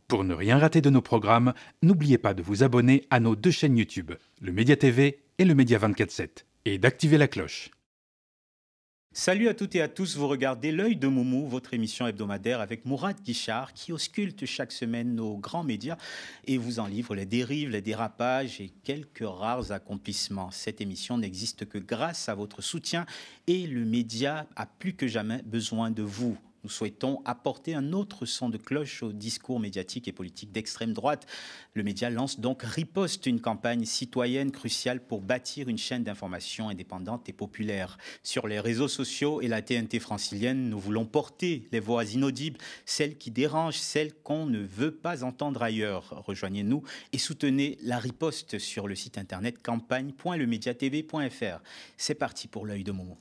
Pour ne rien rater de nos programmes, n'oubliez pas de vous abonner à nos deux chaînes YouTube, le Média TV et le Média 24/7, et d'activer la cloche. Salut à toutes et à tous, vous regardez L'œil de Moumou, votre émission hebdomadaire avec Mourad Guichard qui ausculte chaque semaine nos grands médias et vous en livre les dérives, les dérapages et quelques rares accomplissements. Cette émission n'existe que grâce à votre soutien et le média a plus que jamais besoin de vous. Nous souhaitons apporter un autre son de cloche au discours médiatique et politique d'extrême droite. Le média lance donc Riposte, une campagne citoyenne cruciale pour bâtir une chaîne d'information indépendante et populaire. Sur les réseaux sociaux et la TNT francilienne, nous voulons porter les voix inaudibles, celles qui dérangent, celles qu'on ne veut pas entendre ailleurs. Rejoignez-nous et soutenez la Riposte sur le site internet campagne.lemediatv.fr. C'est parti pour l'œil de Momo.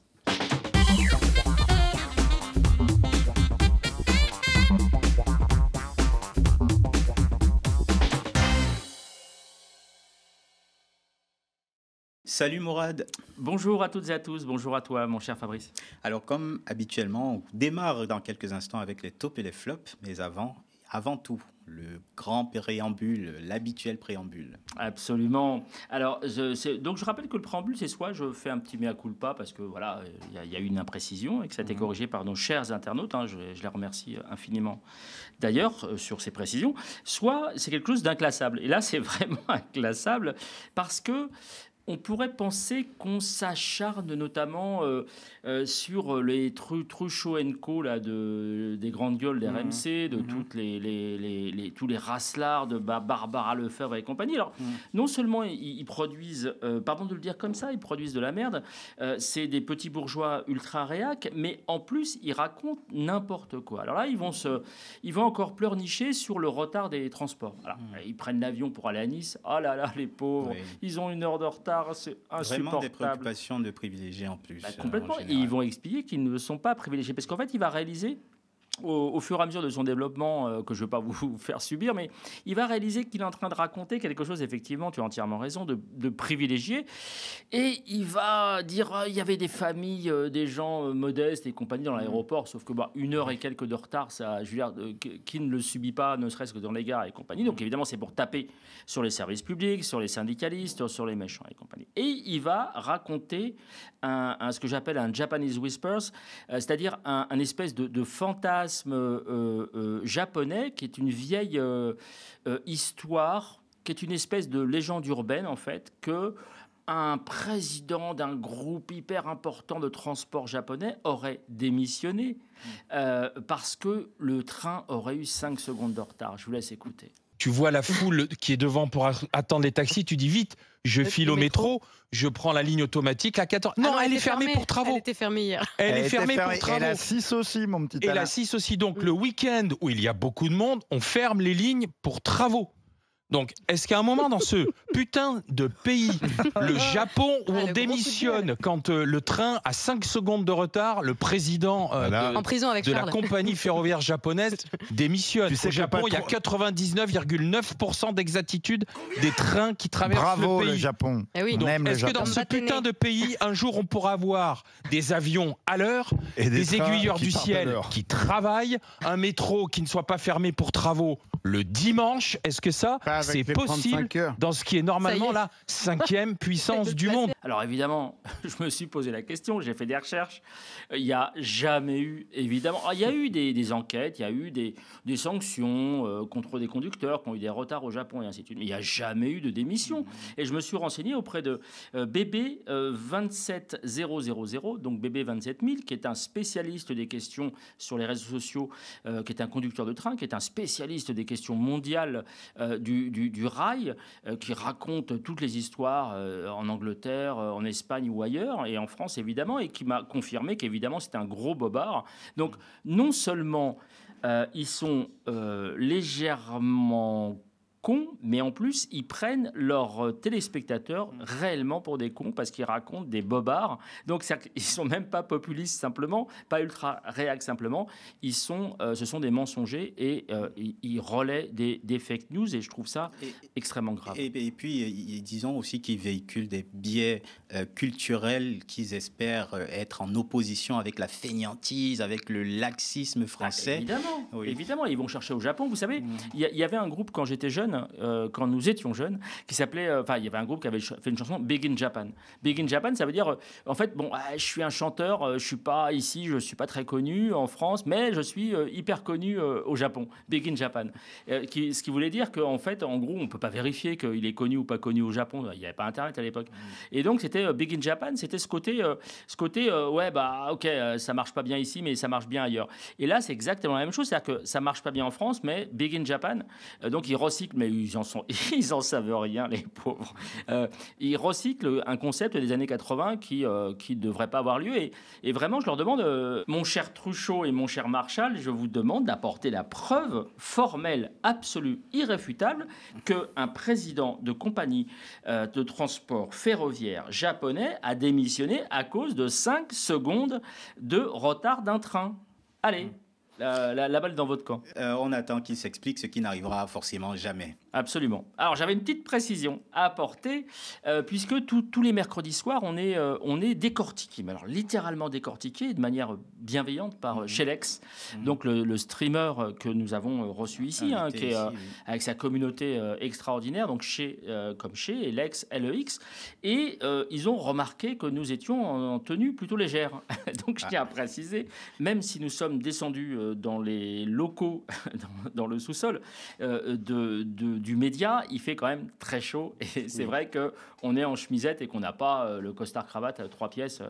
Salut Mourad. Bonjour à toutes et à tous, bonjour à toi mon cher Fabrice. Alors comme habituellement, on démarre dans quelques instants avec les tops et les flops, mais avant tout, le grand préambule, l'habituel préambule. Absolument. Alors, donc je rappelle que le préambule, c'est soit je fais un petit mea culpa parce que voilà, il y a eu une imprécision et que ça a été corrigé par nos chers internautes, je les remercie infiniment d'ailleurs sur ces précisions, soit c'est quelque chose d'inclassable. Et là, c'est vraiment inclassable parce que on pourrait penser qu'on s'acharne notamment sur les Truchot & Co là, des grandes gueules d'RMC, de toutes tous les raslards de Barbara Lefebvre et compagnie. Alors, non seulement ils produisent, pardon de le dire comme ça, ils produisent de la merde, c'est des petits bourgeois ultra réac, mais en plus, ils racontent n'importe quoi. Alors là, ils vont encore pleurnicher sur le retard des transports. Alors, ils prennent l'avion pour aller à Nice. Oh là là, les pauvres, ils ont 1 heure de retard. C'est insupportable. Vraiment des préoccupations de privilégiés en plus. Complètement. Et ils vont expliquer qu'ils ne sont pas privilégiés. Parce qu'en fait, il va réaliser, au fur et à mesure de son développement, que je ne vais pas vous faire subir, mais il va réaliser qu'il est en train de raconter quelque chose, effectivement, tu as entièrement raison, de privilégié. Et il va dire, il y avait des familles, des gens modestes et compagnie dans l'aéroport, sauf que 1 heure et quelques de retard, ça, je veux dire, qui ne le subit pas, ne serait-ce que dans les gares et compagnie. Donc évidemment, c'est pour taper sur les services publics, sur les syndicalistes, sur les méchants et compagnie. Et il va raconter ce que j'appelle un Japanese Whispers, c'est-à-dire un espèce de fantasme japonais qui est une vieille histoire, qui est une espèce de légende urbaine en fait, que un président d'un groupe hyper important de transport japonais aurait démissionné parce que le train aurait eu 5 secondes de retard. Je vous laisse écouter. Tu vois la foule qui est devant pour attendre les taxis, tu dis vite, je file au métro, je prends la ligne automatique à 14... Non, elle est fermée pour travaux. Elle était fermée hier. Elle est fermée pour travaux. Et la 6 aussi, mon petit Alain. Et la 6 aussi. Donc, le week-end où il y a beaucoup de monde, on ferme les lignes pour travaux. Donc, est-ce qu'à un moment dans ce putain de pays, le Japon, où on démissionne quand le train a 5 secondes de retard, le président en prison avec de la compagnie ferroviaire japonaise démissionne. Tu sais Au Japon, il y a 99,9% d'exactitude des trains qui traversent Bravo, le pays. Le Japon. Eh oui. Donc, est-ce que dans ce Japon. putain de pays, un jour, on pourra avoir des avions à l'heure, Et des aiguilleurs qui du partent à ciel l'heure. qui travaillent, un métro qui ne soit pas fermé pour travaux le dimanche? Est-ce que ça, Pas avec c'est les possible 35 heures. dans ce qui est normalement la 5e puissance du monde? Alors évidemment, je me suis posé la question, j'ai fait des recherches. Il n'y a jamais eu, évidemment, il y a eu des enquêtes, il y a eu des sanctions contre des conducteurs qui ont eu des retards au Japon et ainsi de suite. Mais il n'y a jamais eu de démission. Et je me suis renseigné auprès de BB 27000, donc BB 27000, qui est un spécialiste des questions sur les réseaux sociaux, qui est un conducteur de train, qui est un spécialiste des questions mondiales du rail, qui raconte toutes les histoires en Angleterre, en Espagne ou ailleurs, et en France évidemment, et qui m'a confirmé qu'évidemment c'était un gros bobard. Donc non seulement ils sont légèrement cons, mais en plus, ils prennent leurs téléspectateurs réellement pour des cons parce qu'ils racontent des bobards. Donc, ils ne sont même pas populistes simplement, pas ultra réac simplement. Ce sont des mensongers et ils relaient des fake news et je trouve ça extrêmement grave. Et puis, disons aussi qu'ils véhiculent des biais culturels qu'ils espèrent être en opposition avec la fainéantise, avec le laxisme français. Évidemment, évidemment, ils vont chercher au Japon. Vous savez, il y avait un groupe quand j'étais jeune, quand nous étions jeunes, qui s'appelait, il y avait un groupe qui avait fait une chanson Big in Japan. Big in Japan, ça veut dire, en fait, je suis un chanteur, je suis pas ici, je suis pas très connu en France, mais je suis hyper connu au Japon. Big in Japan. Ce qui voulait dire qu'en fait, en gros, on peut pas vérifier qu'il est connu ou pas connu au Japon. Il n'y avait pas Internet à l'époque. Et donc, c'était Big in Japan, c'était ce côté, ok, ça marche pas bien ici, mais ça marche bien ailleurs. Et là, c'est exactement la même chose, c'est-à-dire que ça marche pas bien en France, mais Big in Japan. Donc, ils recyclent, mais ils en savent rien, les pauvres. Ils recyclent un concept des années 80 qui ne devrait pas avoir lieu. Et vraiment, je leur demande, mon cher Truchot et mon cher Marshall, je vous demande d'apporter la preuve formelle, absolue, irréfutable, qu'un président de compagnie de transport ferroviaire japonais a démissionné à cause de 5 secondes de retard d'un train. Allez, la balle dans votre camp. On attend qu'il s'explique, ce qui n'arrivera forcément jamais. Absolument. Alors, j'avais une petite précision à apporter, puisque tous les mercredis soirs, on est décortiqué, mais alors littéralement décortiqué de manière bienveillante par Shelex, donc le streamer que nous avons reçu ici, qui est avec sa communauté extraordinaire, donc comme chez Lex, LEX, et ils ont remarqué que nous étions en tenue plutôt légère. Donc, je tiens à préciser, même si nous sommes descendus dans les locaux, dans le sous-sol du média, il fait quand même très chaud et c'est vrai qu'on est en chemisette et qu'on n'a pas le costard cravate à 3 pièces,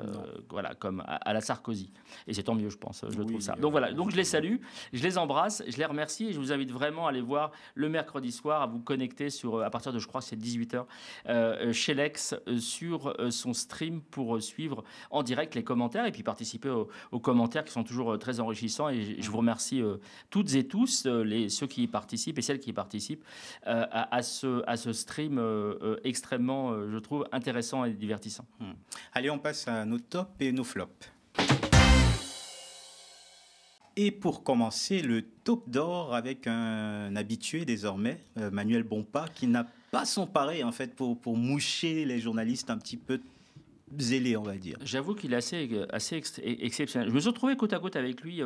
voilà, comme à la Sarkozy. Et c'est tant mieux, je pense, je trouve ça. Donc voilà, donc je les salue, je les embrasse, je les remercie et je vous invite vraiment à aller voir le mercredi soir, à vous connecter à partir de, je crois que c'est 18h, chez Lex, sur son stream pour suivre en direct les commentaires et puis participer aux commentaires qui sont toujours très enrichissants. Et je vous remercie toutes et tous, ceux qui y participent et celles qui y participent, à ce stream extrêmement, je trouve, intéressant et divertissant. Allez, on passe à nos tops et nos flops. Et pour commencer, le top d'or avec un habitué désormais, Manuel Bompard, qui n'a pas son pareil en fait pour moucher les journalistes un petit peu zélé, on va dire. J'avoue qu'il est assez exceptionnel. Je me suis retrouvé côte à côte avec lui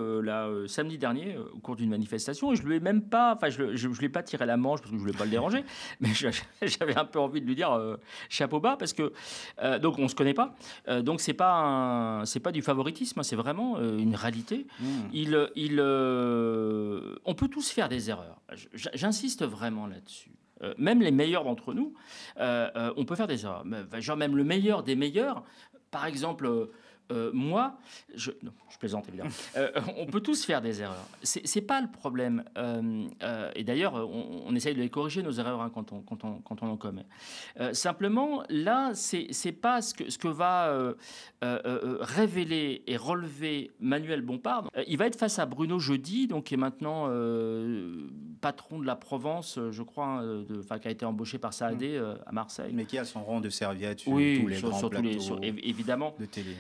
samedi dernier au cours d'une manifestation et je lui ai même pas, enfin je lui ai pas tiré la manche parce que je voulais pas le déranger, mais j'avais un peu envie de lui dire chapeau bas parce que donc on se connaît pas, donc c'est pas du favoritisme, c'est vraiment une réalité. On peut tous faire des erreurs. J'insiste vraiment là-dessus. Même les meilleurs d'entre nous, on peut faire des erreurs. Genre même le meilleur des meilleurs, par exemple, moi, je plaisante évidemment. On peut tous faire des erreurs. C'est pas le problème. Et d'ailleurs, on essaye de les corriger nos erreurs hein, quand on en commet. Simplement, là, c'est pas ce que va révéler et relever Manuel Bompard. Il va être face à Bruno Jeudi, donc qui est maintenant patron de la Provence, je crois, qui a été embauché par Saadé à Marseille. Mais qui a son rang de serviette sur tous les grands plateaux évidemment. De télé.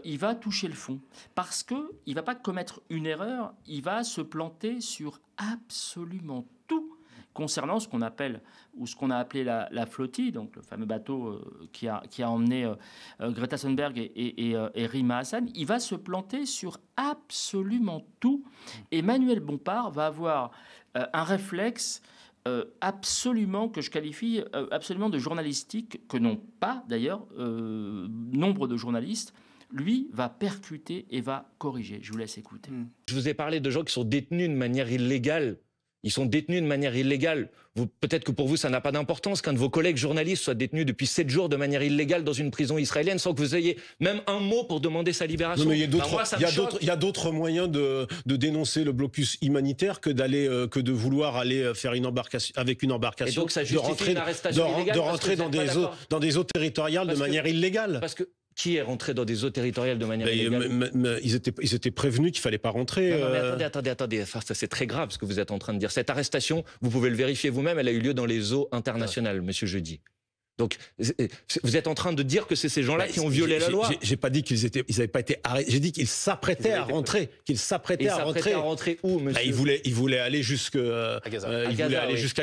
Il va toucher le fond parce qu'il ne va pas commettre une erreur, il va se planter sur absolument tout concernant ce qu'on appelle ou ce qu'on a appelé la flottille, donc le fameux bateau qui a emmené Greta Thunberg et Rima Hassan. Il va se planter sur absolument tout. Et Manuel Bompard va avoir un réflexe absolument que je qualifie absolument de journalistique, que n'ont pas d'ailleurs nombre de journalistes. Lui va percuter et va corriger. Je vous laisse écouter. Je vous ai parlé de gens qui sont détenus de manière illégale. Ils sont détenus de manière illégale. Peut-être que pour vous, ça n'a pas d'importance qu'un de vos collègues journalistes soit détenu depuis 7 jours de manière illégale dans une prison israélienne sans que vous ayez même un mot pour demander sa libération. Non, mais il y a d'autres moyens de dénoncer le blocus humanitaire que de vouloir aller faire une embarcation avec une embarcation. Et donc ça justifie une arrestation illégale de rentrer dans des eaux territoriales de manière illégale. Parce que Qui est rentré dans des eaux territoriales de manière illégale? Ils étaient prévenus qu'il fallait pas rentrer. Non, mais attendez. Enfin, ça, c'est très grave ce que vous êtes en train de dire. Cette arrestation, vous pouvez le vérifier vous-même, elle a eu lieu dans les eaux internationales, monsieur Jeudi. Donc, vous êtes en train de dire que c'est ces gens-là qui ont violé la loi. J'ai pas dit qu'ils n'avaient pas été arrêtés. J'ai dit qu'ils s'apprêtaient à rentrer. Qu'ils s'apprêtaient à rentrer. À rentrer où, monsieur? Ils voulaient aller jusqu'à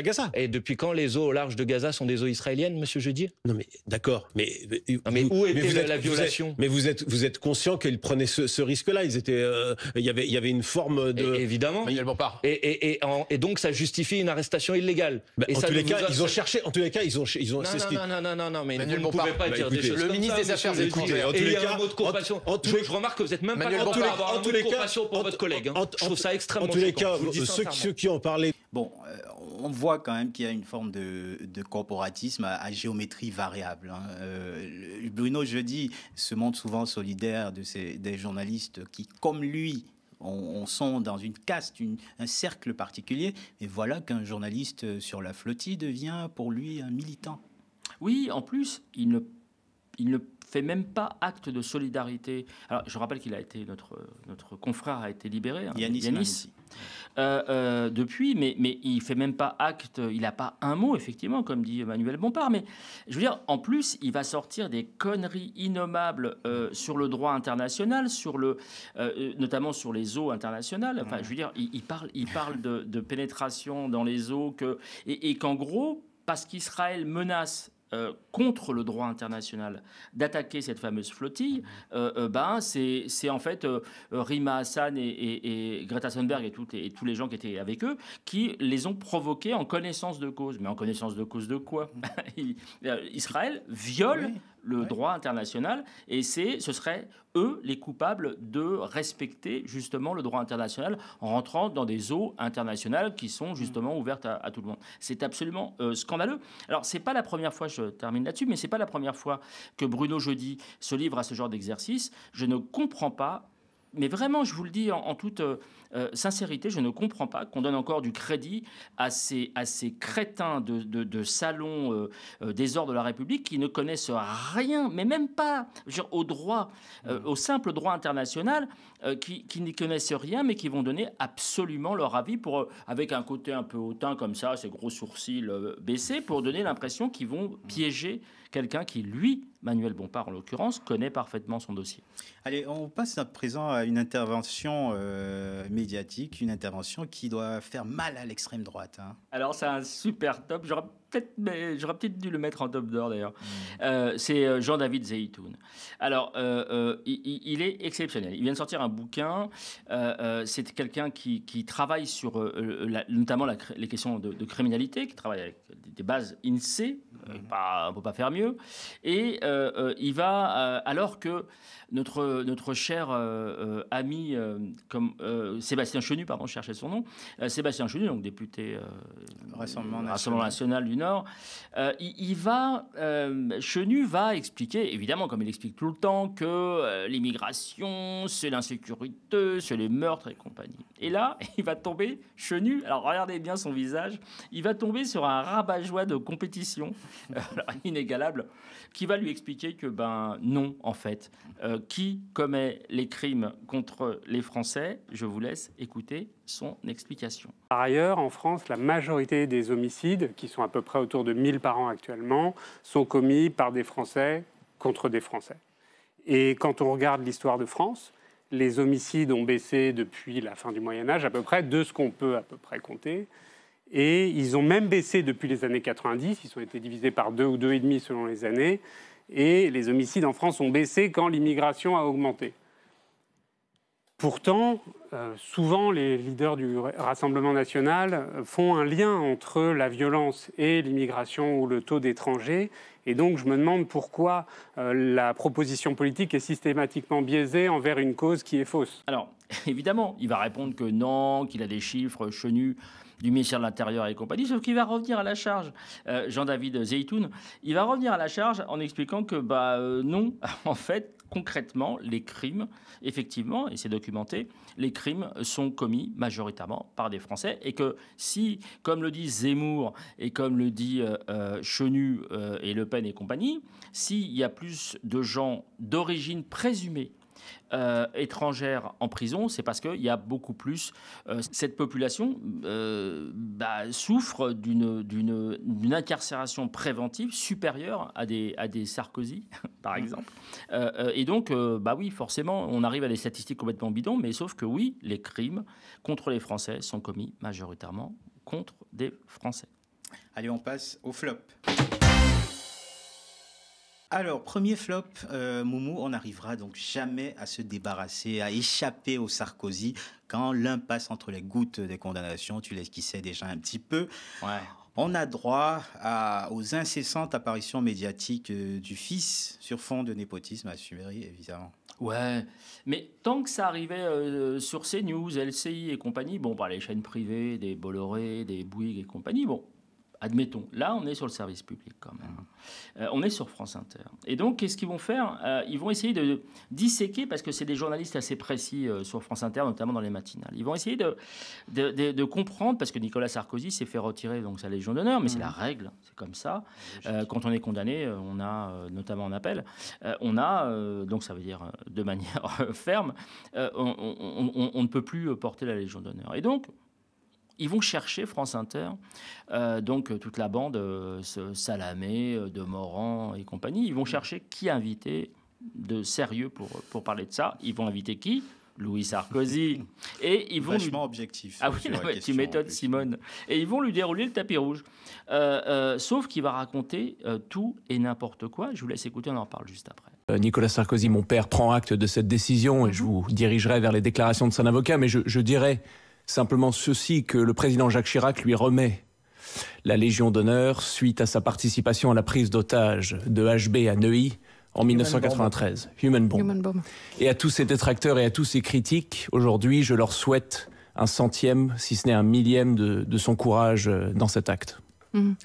Gaza. Et depuis quand les eaux au large de Gaza sont des eaux israéliennes, monsieur Jeudi? Non, mais d'accord. Mais où était la violation? Mais vous êtes conscient qu'ils prenaient ce risque-là. Ils étaient. Il y avait une forme de. Évidemment. Manuel Bompard. Et donc ça justifie une arrestation illégale. En tous les cas, ils ont cherché. En tous les cas, ils ont. Non, mais Manuel vous ne pouvez pas dire des choses le comme ministre ça, des Affaires monsieur étrangères. Et il y a un mot de compassion. Je remarque que vous n'êtes même pas capable d'avoir un mot de compassion pour votre collègue. Je trouve ça extrêmement choquant. En tous les cas, ceux qui ont parlé. Bon, on voit quand même qu'il y a une forme de corporatisme à géométrie variable. Bruno Jeudi se montre souvent solidaire des journalistes qui, comme lui, on sont dans une caste, un cercle particulier. Et voilà qu'un journaliste sur la flottille devient pour lui un militant. Oui, en plus, il ne fait même pas acte de solidarité. Alors, je rappelle qu'il a été notre confrère a été libéré, Yanis. Depuis, mais il fait même pas acte. Il n'a pas un mot, effectivement, comme dit Manuel Bompard. Mais je veux dire, en plus, il va sortir des conneries innommables sur le droit international, notamment sur les eaux internationales. Enfin, je veux dire, il parle de pénétration dans les eaux et qu'en gros, parce qu'Israël menace contre le droit international d'attaquer cette fameuse flottille, c'est en fait Rima Hassan et Greta Thunberg et tous les gens qui étaient avec eux qui les ont provoqués en connaissance de cause. Mais en connaissance de cause de quoi? Israël viole le droit international et ce seraient eux les coupables de respecter justement le droit international en rentrant dans des eaux internationales qui sont justement ouvertes à tout le monde. C'est absolument scandaleux. Alors c'est pas la première fois, je termine là-dessus, mais c'est pas la première fois que Bruno Jeudi se livre à ce genre d'exercice. Je ne comprends pas, mais vraiment je vous le dis en toute sincérité, je ne comprends pas qu'on donne encore du crédit à ces crétins de salons des ors de la République qui ne connaissent rien, mais même pas au droit, au simple droit international, qui n'y connaissent rien, mais qui vont donner absolument leur avis avec un côté un peu hautain comme ça, ces gros sourcils baissés, pour donner l'impression qu'ils vont piéger quelqu'un qui, lui, Manuel Bompard en l'occurrence, connaît parfaitement son dossier. Allez, on passe à présent à une intervention médiatique, une intervention qui doit faire mal à l'extrême droite. Alors c'est un super top, j'aurais peut-être dû le mettre en top d'or d'ailleurs. C'est Jean-David Zeytoun. Alors, il est exceptionnel. Il vient de sortir un bouquin. C'est quelqu'un qui travaille sur notamment les questions de criminalité, qui travaille avec des bases INSEE. On ne peut pas faire mieux. Et il va, alors que notre cher ami Sébastien Chenu, je cherchais son nom, Sébastien Chenu, donc député Rassemblement national du Nord, Chenu va expliquer, évidemment, comme il explique tout le temps, que l'immigration, c'est l'insécurité, c'est les meurtres et compagnie. Et là, il va tomber, Chenu, alors regardez bien son visage, il va tomber sur un rabat-joie de compétition inégalable, qui va lui expliquer que, non, en fait, qui commet les crimes contre les Français? Je vous laisse écouter son explication. Par ailleurs, en France, la majorité des homicides, qui sont à peu près autour de 1000 par an actuellement, sont commis par des Français contre des Français. Et quand on regarde l'histoire de France, les homicides ont baissé depuis la fin du Moyen-Âge, à peu près, de ce qu'on peut à peu près compter. Et ils ont même baissé depuis les années 90. Ils ont été divisés par 2 ou 2,5 selon les années. Et les homicides en France ont baissé quand l'immigration a augmenté. Pourtant, souvent, les leaders du Rassemblement national font un lien entre la violence et l'immigration ou le taux d'étrangers. Et donc, je me demande pourquoi la proposition politique est systématiquement biaisée envers une cause qui est fausse. Alors, évidemment, il va répondre que non, qu'il a des chiffres chenus du ministère de l'Intérieur et compagnie, sauf qu'il va revenir à la charge. Jean-David Zeytoun, il va revenir à la charge en expliquant que non, en fait, concrètement, les crimes, effectivement, et c'est documenté, les crimes sont commis majoritairement par des Français et que si, comme le dit Zemmour et comme le dit Chenu et Le Pen et compagnie, s'il y a plus de gens d'origine présumée étrangères en prison, c'est parce qu'il y a beaucoup plus. Cette population souffre d'une incarcération préventive supérieure à des Sarkozy, par exemple. Et donc, oui, forcément, on arrive à des statistiques complètement bidons, mais sauf que oui, les crimes contre les Français sont commis majoritairement contre des Français. Allez, on passe au flop. Alors, premier flop, Moumou, on n'arrivera donc jamais à se débarrasser, à échapper au Sarkozy. Quand l'un passe entre les gouttes des condamnations, tu l'esquissais déjà un petit peu. Ouais. On a droit aux incessantes apparitions médiatiques du fils sur fond de népotisme assumé, évidemment. Ouais, mais tant que ça arrivait sur CNews, LCI et compagnie, les chaînes privées, des Bolloré, des Bouygues et compagnie, admettons, là, on est sur le service public quand même. On est sur France Inter. Et donc, qu'est-ce qu'ils vont faire ? Ils vont essayer de disséquer, parce que c'est des journalistes assez précis sur France Inter, notamment dans les matinales. Ils vont essayer de comprendre, parce que Nicolas Sarkozy s'est fait retirer donc, sa Légion d'honneur, mais c'est la règle, c'est comme ça. Quand on est condamné, on a, notamment en appel, donc ça veut dire de manière ferme, on ne peut plus porter la Légion d'honneur. Et donc, ils vont chercher France Inter, donc toute la bande, Salamé, de Morand et compagnie. Ils vont chercher qui inviter de sérieux pour parler de ça. Ils vont inviter qui ? Louis Sarkozy. Et ils vont vachement objectif. Ah oui, tu m'étonnes, Simone. Et ils vont lui dérouler le tapis rouge. Sauf qu'il va raconter tout et n'importe quoi. Je vous laisse écouter, on en parle juste après. Nicolas Sarkozy, mon père, prend acte de cette décision et je vous dirigerai vers les déclarations de son avocat, mais je dirais simplement ceci, que le président Jacques Chirac lui remet la Légion d'honneur suite à sa participation à la prise d'otage de HB à Neuilly en 1993. Human Bomb. Et à tous ces détracteurs et à tous ces critiques, aujourd'hui, je leur souhaite un centième, si ce n'est un millième de son courage dans cet acte.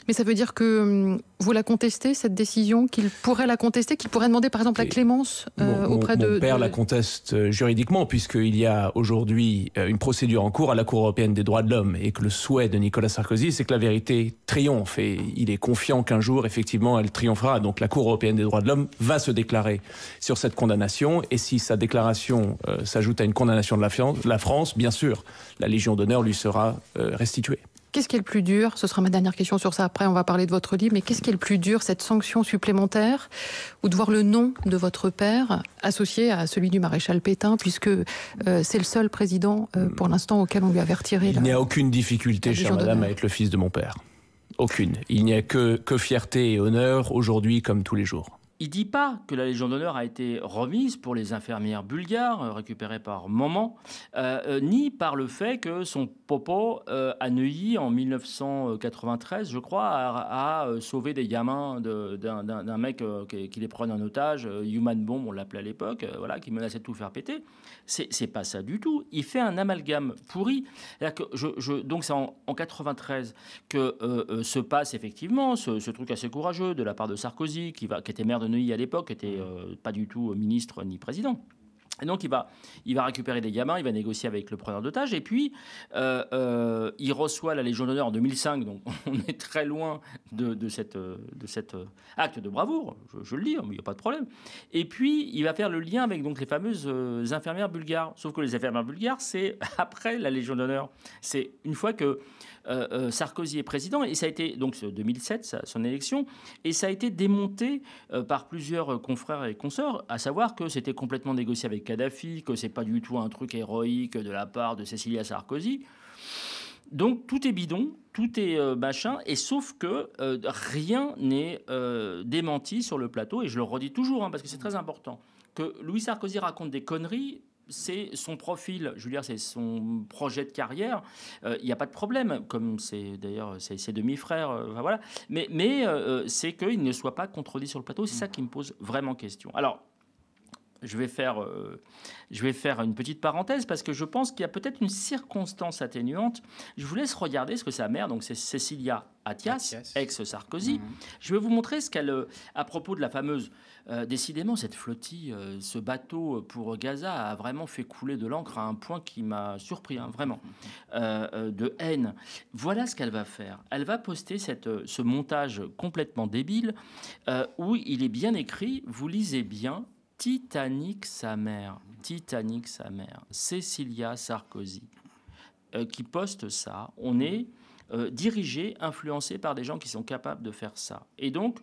Mais ça veut dire que vous la contestez, cette décision, qu'il pourrait la contester, qu'il pourrait demander par exemple la clémence auprès de... Mon père la conteste juridiquement, puisqu'il y a aujourd'hui une procédure en cours à la Cour européenne des droits de l'homme, et que le souhait de Nicolas Sarkozy, c'est que la vérité triomphe, et il est confiant qu'un jour, effectivement, elle triomphera. Donc la Cour européenne des droits de l'homme va se déclarer sur cette condamnation, et si sa déclaration s'ajoute à une condamnation de la France, bien sûr, la Légion d'honneur lui sera restituée. Qu'est-ce qui est le plus dur ? Ce sera ma dernière question sur ça. Après, on va parler de votre livre. Mais qu'est-ce qui est le plus dur, cette sanction supplémentaire ou de voir le nom de votre père associé à celui du maréchal Pétain, puisque c'est le seul président, pour l'instant, auquel on lui avait retiré Il n'y a aucune difficulté, chère madame, à être le fils de mon père. Aucune. Il n'y a que fierté et honneur, aujourd'hui comme tous les jours. Il ne dit pas que la Légion d'honneur a été remise pour les infirmières bulgares, récupérées par Moment, ni par le fait que son popo, à Neuilly, en 1993, je crois, a sauvé des gamins d'un mec qui les prenait en otage, Human Bomb, on l'appelait à l'époque, qui menaçait de tout faire péter. C'est pas ça du tout. Il fait un amalgame pourri. Donc c'est en 93 que se passe effectivement ce truc assez courageux de la part de Sarkozy, qui était maire de Neuilly à l'époque, qui n'était pas du tout ministre ni président. Et donc, il va récupérer des gamins, il va négocier avec le preneur d'otages, et puis il reçoit la Légion d'honneur en 2005, donc on est très loin de cet acte de bravoure, je le dis, il n'y a pas de problème. Et puis, il va faire le lien avec donc, les fameuses infirmières bulgares, sauf que les infirmières bulgares, c'est après la Légion d'honneur. C'est une fois que Sarkozy est président, et ça a été, donc 2007, son élection, et ça a été démonté par plusieurs confrères et consorts, à savoir que c'était complètement négocié avec Kadhafi, que c'est pas du tout un truc héroïque de la part de Cécilia Sarkozy. Donc tout est bidon, tout est machin, et sauf que rien n'est démenti sur le plateau, et je le redis toujours, parce que c'est très important, que Louis Sarkozy raconte des conneries. C'est son profil, je veux dire, c'est son projet de carrière. Il n'y a pas de problème, comme c'est d'ailleurs ses demi-frères. Voilà. Mais c'est qu'il ne soit pas contredit sur le plateau. C'est ça qui me pose vraiment question. Alors, je vais faire une petite parenthèse parce que je pense qu'il y a peut-être une circonstance atténuante. Je vous laisse regarder ce que sa mère, donc c'est Cécilia Attias, ex-Sarkozy. Je vais vous montrer ce qu'elle, à propos de la fameuse, décidément cette flottille, ce bateau pour Gaza a vraiment fait couler de l'encre à un point qui m'a surpris, hein, vraiment, de haine. Voilà ce qu'elle va faire. Elle va poster ce montage complètement débile où il est bien écrit, vous lisez bien, Titanic sa mère, Cécilia Sarkozy, qui poste ça. On est dirigé, influencé par des gens qui sont capables de faire ça. Et donc,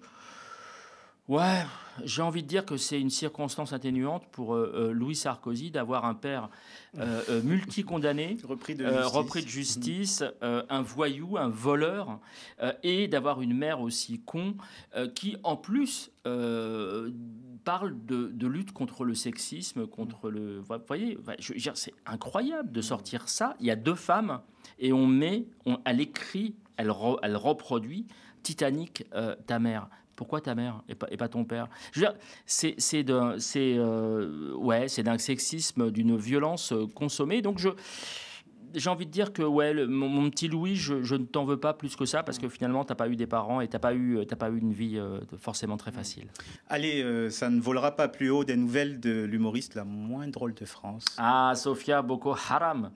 ouais, j'ai envie de dire que c'est une circonstance atténuante pour Louis Sarkozy d'avoir un père multicondamné, repris de justice, un voyou, un voleur, et d'avoir une mère aussi con qui, en plus, parle de lutte contre le sexisme, contre le... Vous voyez, je veux dire, c'est incroyable de sortir ça. Il y a 2 femmes et elle écrit, elle reproduit Titanic, ta mère. Pourquoi ta mère et pas ton père? Je veux dire, c'est d'un sexisme, d'une violence consommée. Donc j'ai envie de dire que mon petit Louis, je ne t'en veux pas plus que ça parce que finalement t'as pas eu des parents et t'as pas eu une vie forcément très facile. Allez, ça ne volera pas plus haut des nouvelles de l'humoriste la moins drôle de France. Ah, Sofia Boko Haram.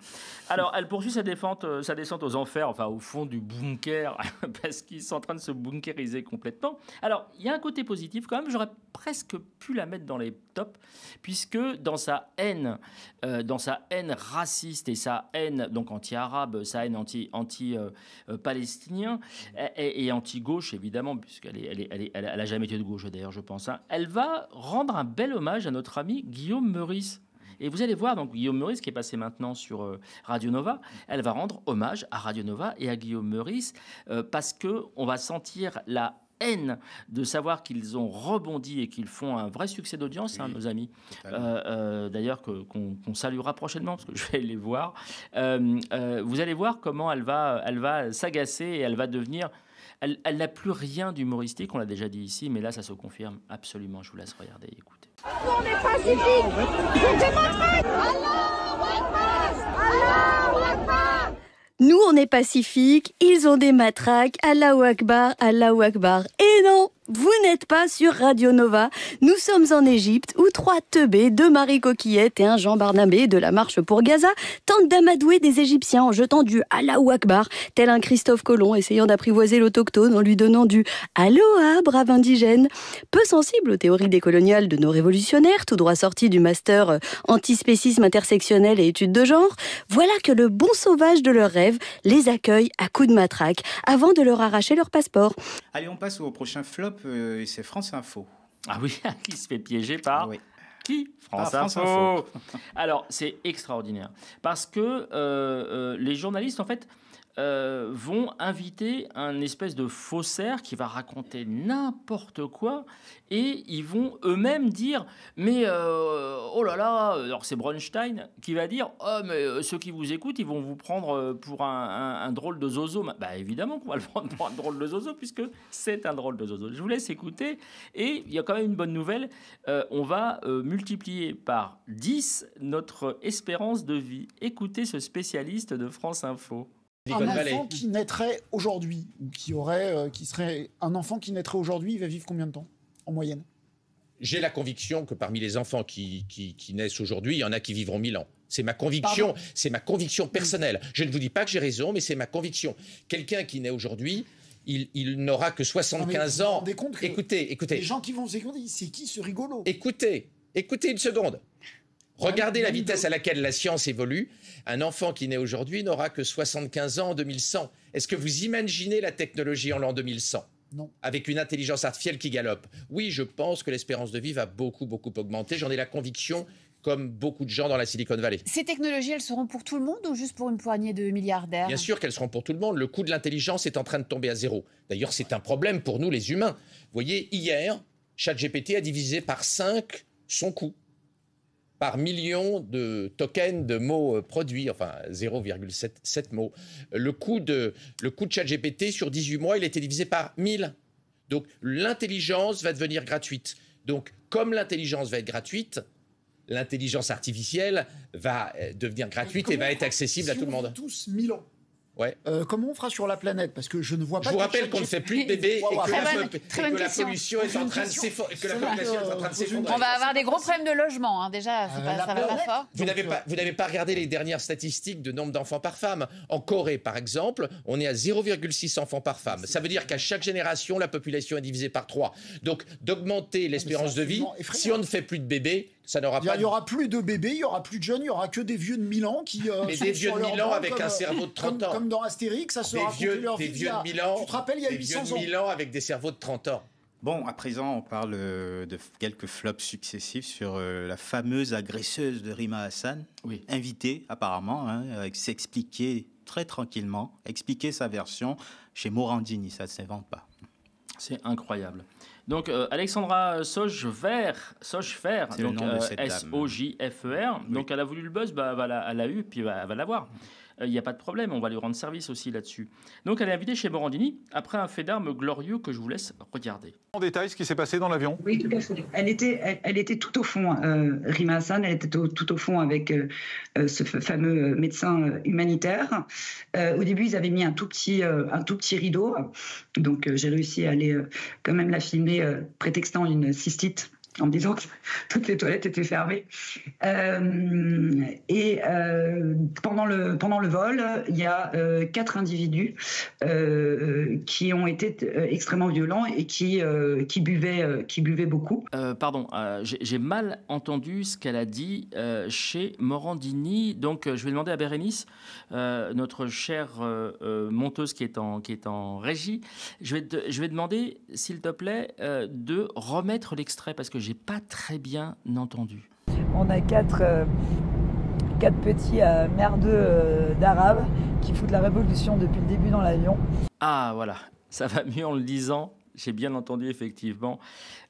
Alors elle poursuit sa descente aux enfers, enfin au fond du bunker, parce qu'ils sont en train de se bunkériser complètement. Alors il y a un côté positif quand même. J'aurais presque pu la mettre dans les tops, puisque dans sa haine raciste et sa haine donc anti-arabe, sa haine anti-palestinien et anti-gauche évidemment, puisqu'elle a jamais été de gauche d'ailleurs, je pense. Hein. Elle va rendre un bel hommage à notre ami Guillaume Meurice. Et vous allez voir, donc Guillaume Meurice, qui est passé maintenant sur Radio Nova, elle va rendre hommage à Radio Nova et à Guillaume Meurice parce qu'on va sentir la haine de savoir qu'ils ont rebondi et qu'ils font un vrai succès d'audience, hein, nos amis. D'ailleurs, qu'on saluera prochainement, parce que je vais les voir. Vous allez voir comment elle va s'agacer et elle va devenir... Elle n'a plus rien d'humoristique, on l'a déjà dit ici, mais là, ça se confirme absolument. Je vous laisse regarder et écouter. On est pacifique, on démocrate. Allahu Akbar, Allahu Akbar. Nous, on est pacifiques, ils ont des matraques, Allahu Akbar, Allahu Akbar. Et non, vous n'êtes pas sur Radio Nova. Nous sommes en Égypte où 3 teubés, 2 Marie Coquillette et un Jean Barnabé de la Marche pour Gaza tentent d'amadouer des Égyptiens en jetant du Allahu Akbar, tel un Christophe Colomb essayant d'apprivoiser l'autochtone en lui donnant du Aloha, brave indigène. Peu sensible aux théories décoloniales de nos révolutionnaires, tout droit sortis du master antispécisme intersectionnel et études de genre, voilà que le bon sauvage de leurs rêves les accueille à coups de matraque avant de leur arracher leur passeport. Allez, on passe au prochain flop. Et c'est France Info. Ah oui, qui se fait piéger par... Oui. Qui? France Info. Alors, c'est extraordinaire. Parce que les journalistes, en fait, vont inviter un espèce de faussaire qui va raconter n'importe quoi et ils vont eux-mêmes dire mais oh là là, alors c'est Bronstein qui va dire oh mais ceux qui vous écoutent ils vont vous prendre pour un drôle de zozo. Bah évidemment qu'on va le prendre pour un drôle de zozo puisque c'est un drôle de zozo. Je vous laisse écouter et il y a quand même une bonne nouvelle, on va multiplier par 10 notre espérance de vie. Écoutez ce spécialiste de France Info. Un enfant qui naîtrait aujourd'hui, ou qui serait un enfant qui naîtrait aujourd'hui, il va vivre combien de temps, en moyenne? J'ai la conviction que parmi les enfants qui naissent aujourd'hui, il y en a qui vivront 1000 ans. C'est ma conviction, c'est ma conviction personnelle. Je ne vous dis pas que j'ai raison, mais c'est ma conviction. Quelqu'un qui naît aujourd'hui, il n'aura que 75 ans. Vous vous rendez compte que écoutez. Les gens qui vont se dire, c'est qui ce rigolo? Écoutez une seconde. Regardez la vitesse à laquelle la science évolue. Un enfant qui naît aujourd'hui n'aura que 75 ans en 2100. Est-ce que vous imaginez la technologie en l'an 2100 ? Non. Avec une intelligence artificielle qui galope. Oui, je pense que l'espérance de vie va beaucoup augmenter. J'en ai la conviction, comme beaucoup de gens dans la Silicon Valley. Ces technologies, elles seront pour tout le monde ou juste pour une poignée de milliardaires? Bien sûr qu'elles seront pour tout le monde. Le coût de l'intelligence est en train de tomber à zéro. D'ailleurs, c'est un problème pour nous, les humains. Vous voyez, hier, ChatGPT a divisé par 5 son coût. Par million de tokens de mots produits, enfin 0,7 mots. Le coût de ChatGPT sur 18 mois, il a été divisé par 1000. Donc l'intelligence va devenir gratuite. Donc comme l'intelligence va être gratuite, l'intelligence artificielle va devenir gratuite et va être accessible à tout le monde. Si on vit tous 1000 ans. Ouais. Comment on fera sur la planète? Parce que je ne vois pas. Je vous rappelle qu'on ne fait plus de bébés et que la pollution est en train de s'effondrer. On va avoir des gros problèmes de logement, hein. Déjà, ça va pas fort. Vous n'avez pas regardé les dernières statistiques de nombre d'enfants par femme. En Corée, par exemple, on est à 0,6 enfants par femme. Ça veut dire qu'à chaque génération, la population est divisée par 3. Donc, d'augmenter l'espérance de vie, si on ne fait plus de bébés, ça n'aura pas... Il n'y aura plus de bébés, il n'y aura plus de jeunes, il n'y aura que des vieux de 1000 ans qui... Mais des vieux de 1000 ans avec un cerveau de 30 ans. Comme dans Astérix, ça se raconte leur vie. Des vieux de 1000 ans, tu te rappelles, il y a 800 ans. Des vieux de 1000 ans avec des cerveaux de 30 ans. Bon, à présent, on parle de quelques flops successifs sur la fameuse agresseuse de Rima Hassan, invitée apparemment, s'expliquer très tranquillement, expliquer sa version chez Morandini, ça ne s'invente pas. C'est incroyable. Donc, Alexandra Sojfer, donc S-O-J-F-E-R. Donc, elle a voulu le buzz, elle l'a eu, puis elle va l'avoir. Il n'y a pas de problème, on va lui rendre service aussi là-dessus. Donc, elle est invitée chez Morandini après un fait d'armes glorieux que je vous laisse regarder. En détail, ce qui s'est passé dans l'avion? Oui, tout à fait. Elle était tout au fond, Rima Hassan, elle était tout au fond avec ce fameux médecin humanitaire. Au début, ils avaient mis un tout petit rideau. Donc, j'ai réussi à aller quand même la filmer, prétextant une cystite, en me disant que toutes les toilettes étaient fermées. Pendant le vol, il y a 4 individus qui ont été extrêmement violents et qui buvaient beaucoup. Pardon, j'ai mal entendu ce qu'elle a dit chez Morandini. Donc, je vais demander à Bérénice, notre chère monteuse qui est en régie, je vais demander, s'il te plaît, de remettre l'extrait parce que j'ai pas très bien entendu. On a quatre petits merdeux d'arabes qui foutent la révolution depuis le début dans l'avion. Ah voilà, ça va mieux en le disant. J'ai bien entendu effectivement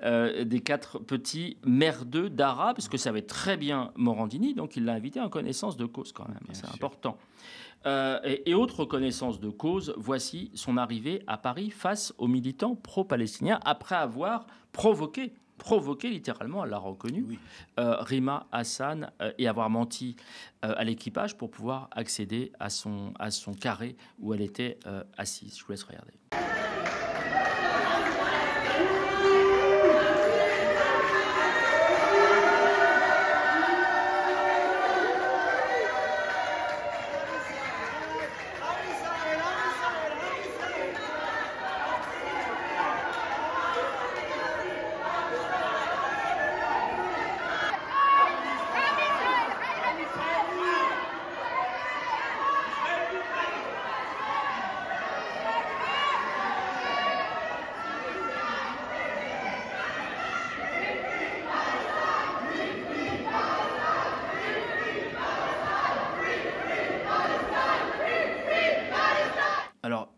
des 4 petits merdeux d'arabes, parce que ça avait très bien Morandini, donc il l'a invité en connaissance de cause quand même, c'est important. Et autre connaissance de cause, voici son arrivée à Paris face aux militants pro-palestiniens après avoir provoqué littéralement, elle l'a reconnu, Rima Hassan et avoir menti à l'équipage pour pouvoir accéder à son carré où elle était assise. Je vous laisse regarder.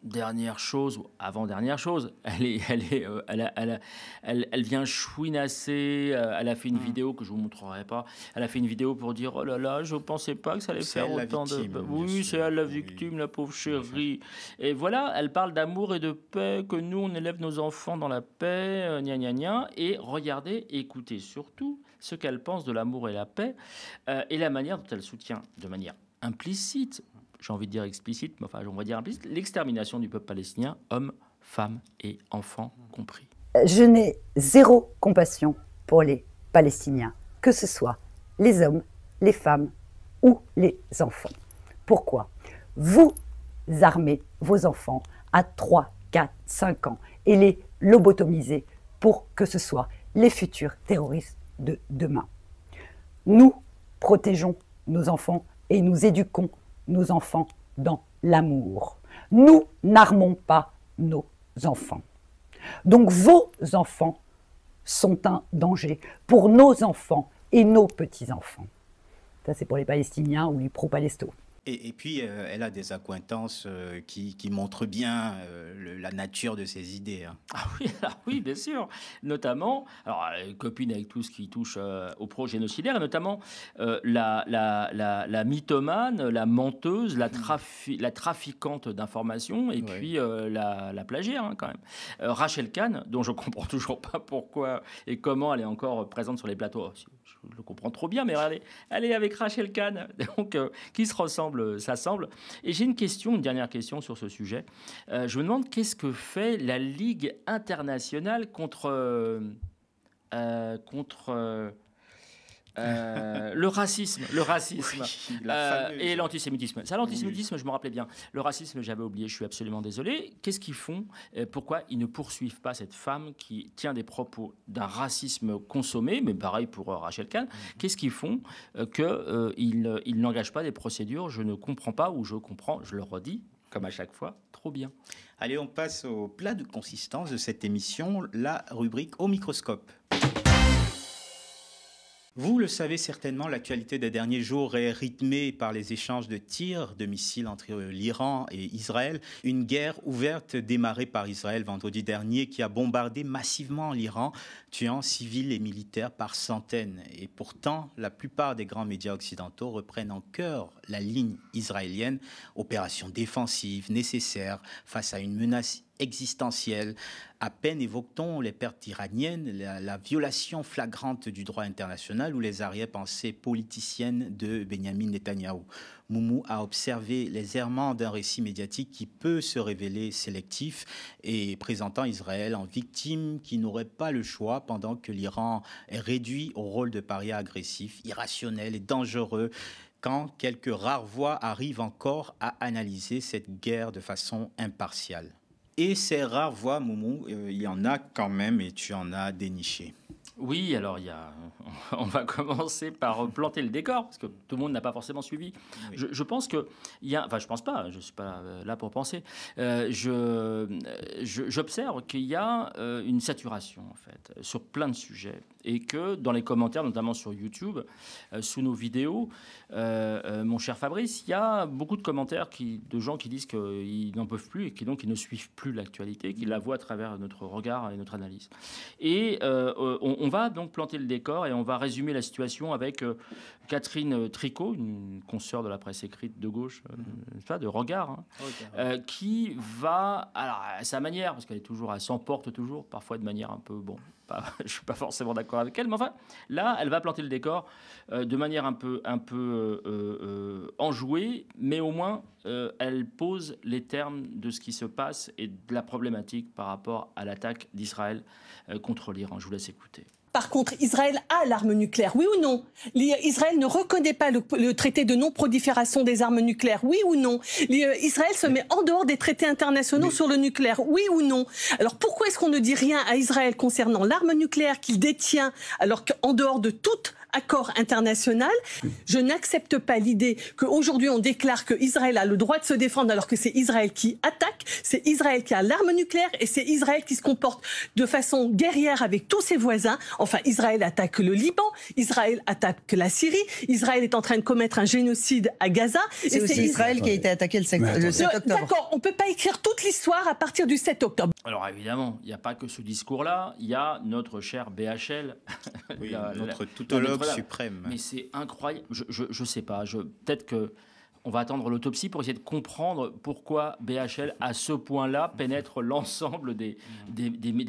Dernière chose, avant-dernière chose, elle vient chouinasser, elle a fait une vidéo que je ne vous montrerai pas, elle a fait une vidéo pour dire « Oh là là, je ne pensais pas que ça allait faire autant de... » Oui, c'est elle la victime, la pauvre chérie. Et voilà, elle parle d'amour et de paix, que nous, on élève nos enfants dans la paix, gna gna gna. Et regardez, écoutez surtout ce qu'elle pense de l'amour et la paix, et la manière dont elle soutient de manière implicite, j'ai envie de dire explicite, mais enfin, on va dire implicite, l'extermination du peuple palestinien, hommes, femmes et enfants compris. Je n'ai zéro compassion pour les Palestiniens, que ce soit les hommes, les femmes ou les enfants. Pourquoi? Vous armez vos enfants à 3, 4, 5 ans et les lobotomisez pour que ce soit les futurs terroristes de demain. Nous protégeons nos enfants et nous éduquons nos enfants dans l'amour. Nous n'armons pas nos enfants. Donc vos enfants sont un danger pour nos enfants et nos petits-enfants. Ça, c'est pour les Palestiniens ou les pro-Palesto. Et puis, elle a des accointances qui montrent bien la nature de ses idées. Hein. Ah oui, bien sûr. Notamment, alors, copine avec tout ce qui touche au pro-génocidaire, et notamment la mythomane, la menteuse, la trafiquante d'informations, et puis la plagiaire, hein, quand même. Rachel Kahn, dont je ne comprends toujours pas pourquoi et comment elle est encore présente sur les plateaux. je le comprends trop bien, mais regardez, elle est avec Rachel Kahn, donc qui se ressemble, s'assemble. Et j'ai une dernière question sur ce sujet. Je me demande qu'est-ce que fait la Ligue internationale contre le racisme oui, et l'antisémitisme. Ça, l'antisémitisme, je me rappelais bien. Le racisme, j'avais oublié, je suis absolument désolé. Qu'est-ce qu'ils font? Pourquoi ils ne poursuivent pas cette femme qui tient des propos d'un racisme consommé, mais pareil pour Rachel Kahn? Qu'est-ce qu'ils font qu'ils n'engagent pas des procédures? Je ne comprends pas, ou je comprends, je le redis, comme à chaque fois, trop bien. Allez, on passe au plat de consistance de cette émission, la rubrique au microscope. Vous le savez certainement, l'actualité des derniers jours est rythmée par les échanges de tirs de missiles entre l'Iran et Israël. Une guerre ouverte démarrée par Israël vendredi dernier qui a bombardé massivement l'Iran, tuant civils et militaires par centaines. Et pourtant, la plupart des grands médias occidentaux reprennent en chœur la ligne israélienne, opération défensive nécessaire face à une menace existentielle. À peine évoque-t-on les pertes iraniennes, la violation flagrante du droit international ou les arrière-pensées politiciennes de Benyamin Netanyahou. Moumou a observé les errements d'un récit médiatique qui peut se révéler sélectif et présentant Israël en victime qui n'aurait pas le choix pendant que l'Iran est réduit au rôle de paria agressif, irrationnel et dangereux, quand quelques rares voix arrivent encore à analyser cette guerre de façon impartiale. Et ces rares voix, Moumou, il y en a quand même et tu en as déniché. Oui, alors on va commencer par planter le décor, parce que tout le monde n'a pas forcément suivi. Oui. Je pense qu'il y a... Enfin, je pense pas, je ne suis pas là pour penser. J'observe qu'il y a une saturation, en fait, sur plein de sujets. Et que dans les commentaires, notamment sur YouTube, sous nos vidéos, mon cher Fabrice, il y a beaucoup de commentaires de gens qui disent qu'ils n'en peuvent plus et qui donc ils ne suivent plus l'actualité, qu'ils la voient à travers notre regard et notre analyse. Et on va donc planter le décor et on va résumer la situation avec Catherine Tricot, une consoeur de la presse écrite de gauche, de regard, hein, qui va, alors à sa manière, parce qu'elle s'emporte toujours, parfois de manière un peu, je ne suis pas forcément d'accord avec elle, mais enfin, là, elle va planter le décor de manière un peu enjouée, mais au moins, elle pose les termes de ce qui se passe et de la problématique par rapport à l'attaque d'Israël contre l'Iran. Je vous laisse écouter. Par contre, Israël a l'arme nucléaire, oui ou non? Israël ne reconnaît pas le traité de non-prolifération des armes nucléaires, oui ou non? Israël se met en dehors des traités internationaux sur le nucléaire, oui ou non? Alors pourquoi est-ce qu'on ne dit rien à Israël concernant l'arme nucléaire qu'il détient, alors qu'en dehors de toute accord international, je n'accepte pas l'idée qu'aujourd'hui on déclare que Israël a le droit de se défendre alors que c'est Israël qui attaque, c'est Israël qui a l'arme nucléaire et c'est Israël qui se comporte de façon guerrière avec tous ses voisins. Enfin, Israël attaque le Liban, Israël attaque la Syrie, Israël est en train de commettre un génocide à Gaza. C'est aussi Israël qui a été attaqué le 7 octobre. D'accord, on ne peut pas écrire toute l'histoire à partir du 7 octobre. Alors évidemment, il n'y a pas que ce discours-là, il y a notre cher BHL, oui, notre toutologue suprême. Mais c'est incroyable, je sais pas, peut-être que on va attendre l'autopsie pour essayer de comprendre pourquoi BHL, à ce point-là, pénètre l'ensemble des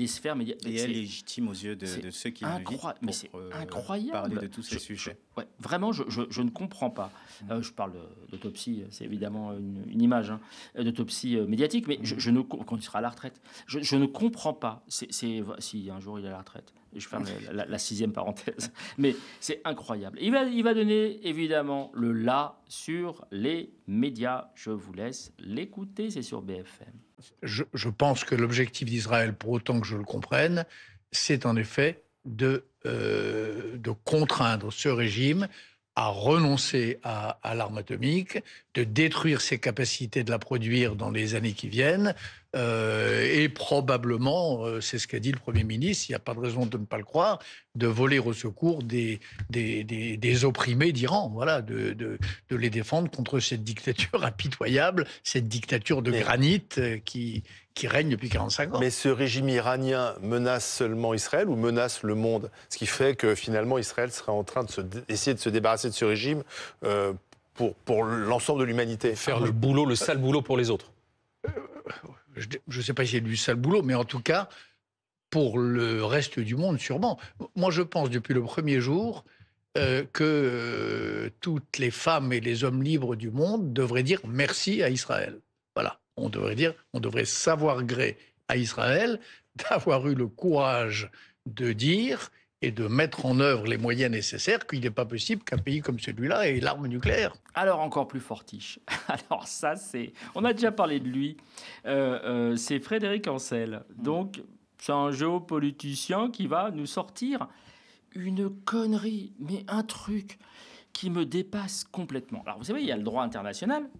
sphères médiatiques. Et est légitime aux yeux de ceux qui l'invitent pour parler de tous ces sujets. Ouais, vraiment, je ne comprends pas. Je parle d'autopsie, c'est évidemment une image d'autopsie médiatique, mais quand il sera à la retraite, je ne comprends pas. Si un jour il est à la retraite, je ferme la sixième parenthèse, mais c'est incroyable. Il va donner évidemment le là sur les médias. Je vous laisse l'écouter, c'est sur BFM. Je pense que l'objectif d'Israël, pour autant que je le comprenne, c'est en effet de contraindre ce régime à renoncer à l'arme atomique, de détruire ses capacités de la produire dans les années qui viennent, et probablement, c'est ce qu'a dit le Premier ministre, il n'y a pas de raison de ne pas le croire, de voler au secours des opprimés d'Iran, voilà, de les défendre contre cette dictature impitoyable, cette dictature de granit qui règne depuis 45 ans. Mais ce régime iranien menace seulement Israël ou menace le monde? Ce qui fait que finalement Israël serait en train d'essayer de se débarrasser de ce régime pour l'ensemble de l'humanité. Faire le sale boulot pour les autres. Je ne sais pas si c'est du sale boulot, mais en tout cas, pour le reste du monde, sûrement. Moi, je pense, depuis le premier jour, que toutes les femmes et les hommes libres du monde devraient dire merci à Israël. Voilà, on devrait savoir gré à Israël d'avoir eu le courage de dire et de mettre en œuvre les moyens nécessaires, qu'il n'est pas possible qu'un pays comme celui-là ait l'arme nucléaire. Alors, encore plus fortiche. Alors ça, on a déjà parlé de lui. C'est Frédéric Ancel. Donc, c'est un géopoliticien qui va nous sortir une connerie, mais un truc qui me dépasse complètement. Alors, vous savez, il y a le droit international.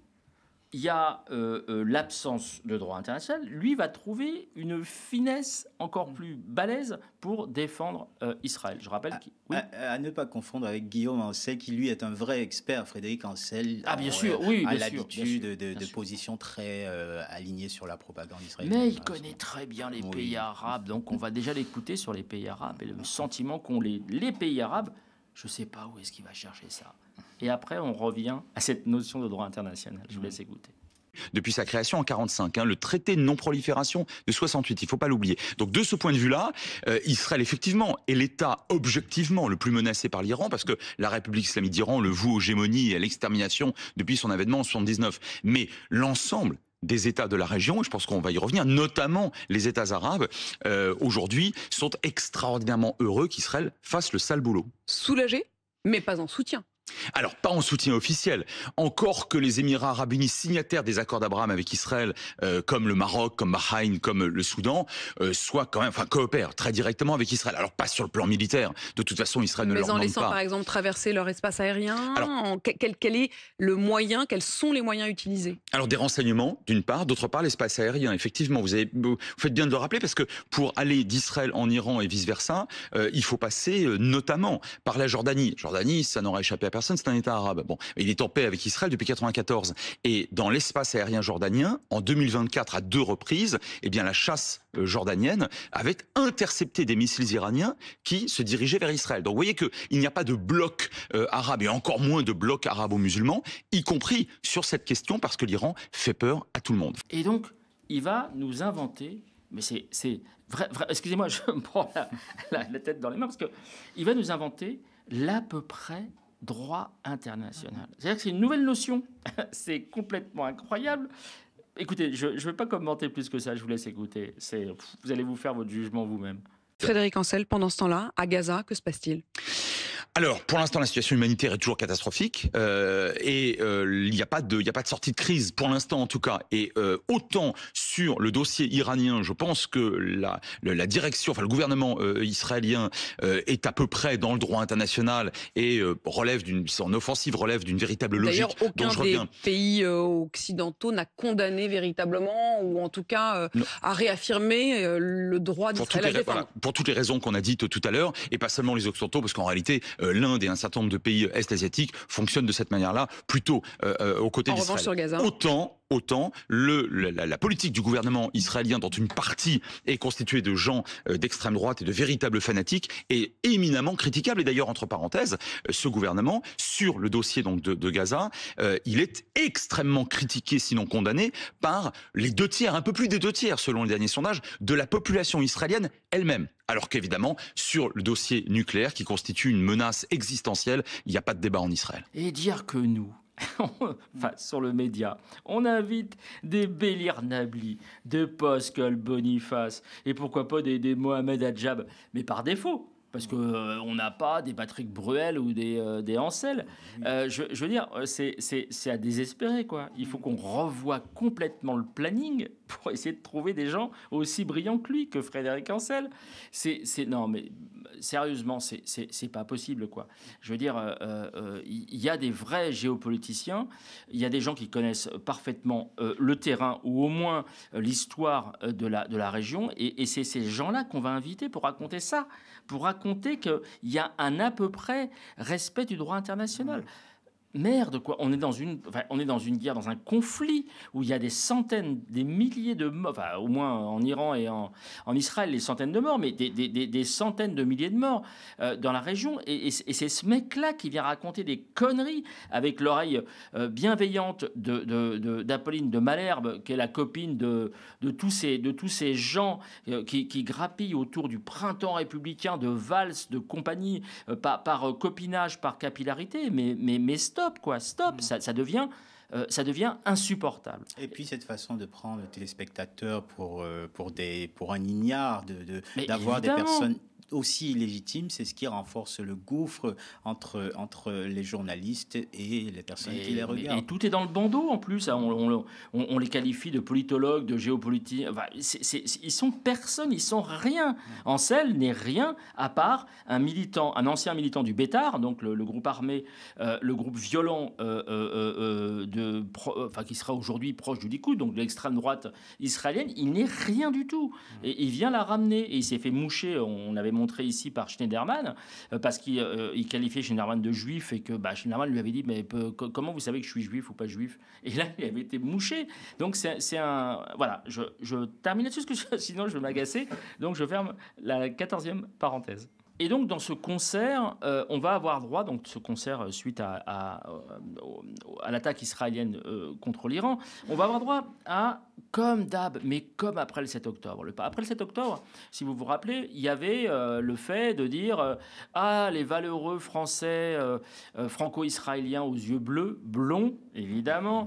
Il y a l'absence de droit international. Lui va trouver une finesse encore plus balèze pour défendre Israël. Je rappelle à ne pas confondre avec Guillaume Ancel, qui lui est un vrai expert. Frédéric Ancel bien sûr, oui, a l'habitude de positions très alignées sur la propagande israélienne. Mais il connaît très bien les pays arabes, donc on va déjà l'écouter sur les pays arabes et le sentiment qu'ont les pays arabes. Je ne sais pas où est-ce qu'il va chercher ça. Et après, on revient à cette notion de droit international. Je vous laisse écouter. Depuis sa création en 1945, le traité de non-prolifération de 68, il ne faut pas l'oublier. Donc de ce point de vue-là, Israël effectivement est l'État objectivement le plus menacé par l'Iran, parce que la République islamique d'Iran le voue aux gémonies et à l'extermination depuis son avènement en 1979. Mais l'ensemble des États de la région, et je pense qu'on va y revenir, notamment les États arabes, aujourd'hui, sont extraordinairement heureux qu'Israël fasse le sale boulot. Soulagé, mais pas en soutien. Alors, pas en soutien officiel. Encore que les Émirats arabes unis, signataires des accords d'Abraham avec Israël, comme le Maroc, comme Bahreïn, comme le Soudan, coopèrent très directement avec Israël. Alors, pas sur le plan militaire. De toute façon, Israël ne leur demande pas. Mais en laissant, par exemple, traverser leur espace aérien, quel est le moyen, quels sont les moyens utilisés? Alors, des renseignements, d'une part. D'autre part, l'espace aérien. Effectivement, vous faites bien de le rappeler, parce que pour aller d'Israël en Iran et vice-versa, il faut passer notamment par la Jordanie. Jordanie, ça n'aura échappé à personne, c'est un État arabe. Bon, il est en paix avec Israël depuis 1994. Et dans l'espace aérien jordanien, en 2024, à 2 reprises, eh bien, la chasse jordanienne avait intercepté des missiles iraniens qui se dirigeaient vers Israël. Donc vous voyez qu'il n'y a pas de bloc arabe, et encore moins de bloc arabo-musulman, y compris sur cette question, parce que l'Iran fait peur à tout le monde. Et donc, il va nous inventer, mais c'est vrai, excusez-moi, je me prends la tête dans les mains, parce qu'il va nous inventer l'à peu près droit international. C'est-à-dire que c'est une nouvelle notion. C'est complètement incroyable. Écoutez, je ne vais pas commenter plus que ça, je vous laisse écouter. Vous allez vous faire votre jugement vous-même. Frédéric Ancel, pendant ce temps-là, à Gaza, que se passe-t-il ? Alors, pour l'instant, la situation humanitaire est toujours catastrophique il n'y a pas de sortie de crise, pour l'instant en tout cas. Et autant sur le dossier iranien, je pense que la direction, enfin le gouvernement israélien est à peu près dans le droit international et son offensive relève d'une véritable logique. D'ailleurs, aucun des pays occidentaux n'a condamné véritablement, ou en tout cas a réaffirmé le droit d'Israël à se défendre. Pour toutes les raisons qu'on a dites tout à l'heure, et pas seulement les occidentaux, parce qu'en réalité, l'Inde et un certain nombre de pays est-asiatiques fonctionnent de cette manière-là, plutôt aux côtés d'Israël. En revanche, sur Gaza, autant la politique du gouvernement israélien, dont une partie est constituée de gens d'extrême droite et de véritables fanatiques, est éminemment critiquable. Et d'ailleurs, entre parenthèses, ce gouvernement, sur le dossier donc de Gaza, il est extrêmement critiqué, sinon condamné, par les 2 tiers, un peu plus des 2 tiers, selon les derniers sondages, de la population israélienne elle-même. Alors qu'évidemment, sur le dossier nucléaire, qui constitue une menace existentielle, il n'y a pas de débat en Israël. Et dire que nous, sur le média, on invite des Bélir Nabli, des Pascal Boniface, et pourquoi pas des Mohamed Hadjab, mais par défaut. Parce qu'on n'a pas des Patrick Bruel ou des Ancel. Je veux dire, c'est à désespérer, quoi. Il faut qu'on revoie complètement le planning pour essayer de trouver des gens aussi brillants que lui, que Frédéric Ancel. Non, mais sérieusement, c'est pas possible, quoi. Je veux dire, il y a des vrais géopoliticiens, il y a des gens qui connaissent parfaitement le terrain, ou au moins l'histoire de la région, et c'est ces gens-là qu'on va inviter pour raconter ça, pour raconter qu'il y a un à peu près respect du droit international. merde, quoi. On est dans une guerre, dans un conflit où il y a des centaines, des milliers de morts, enfin, au moins en Iran et en Israël, les centaines de morts, mais des centaines de milliers de morts dans la région. Et c'est ce mec-là qui vient raconter des conneries avec l'oreille bienveillante d'Apolline de Malherbe, qui est la copine de tous ces gens qui grappillent autour du printemps républicain, de Valls, de compagnie, par copinage, par capillarité. Mais stop, quoi, stop, ça devient insupportable. Et puis cette façon de prendre le téléspectateur pour un ignare, d'avoir des personnes aussi illégitimes, c'est ce qui renforce le gouffre entre les journalistes et les personnes qui les regardent. Et tout est dans le bandeau en plus. On les qualifie de politologues, de géopolitiques. Enfin, ils sont personne, ils sont rien. Ansel n'est rien à part un ancien militant du Bétar, donc le groupe armé, le groupe violent qui sera aujourd'hui proche du Likoud, donc de l'extrême droite israélienne. Il n'est rien du tout. Et il vient la ramener. Et il s'est fait moucher. On avait montré ici par Schneiderman, parce qu'il qualifiait Schneiderman de juif et que Schneiderman lui avait dit mais comment vous savez que je suis juif ou pas juif? Et là, il avait été mouché. Donc c'est un... Voilà, je termine là-dessus, parce que sinon je vais m'agacer. Donc je ferme la 14e parenthèse. Et donc, dans ce concert, on va avoir droit, donc ce concert suite à l'attaque israélienne contre l'Iran, on va avoir droit à, comme d'hab, mais comme après le 7 octobre. Après le 7 octobre, si vous vous rappelez, il y avait le fait de dire les valeureux Français franco-israéliens aux yeux bleus, blonds, évidemment,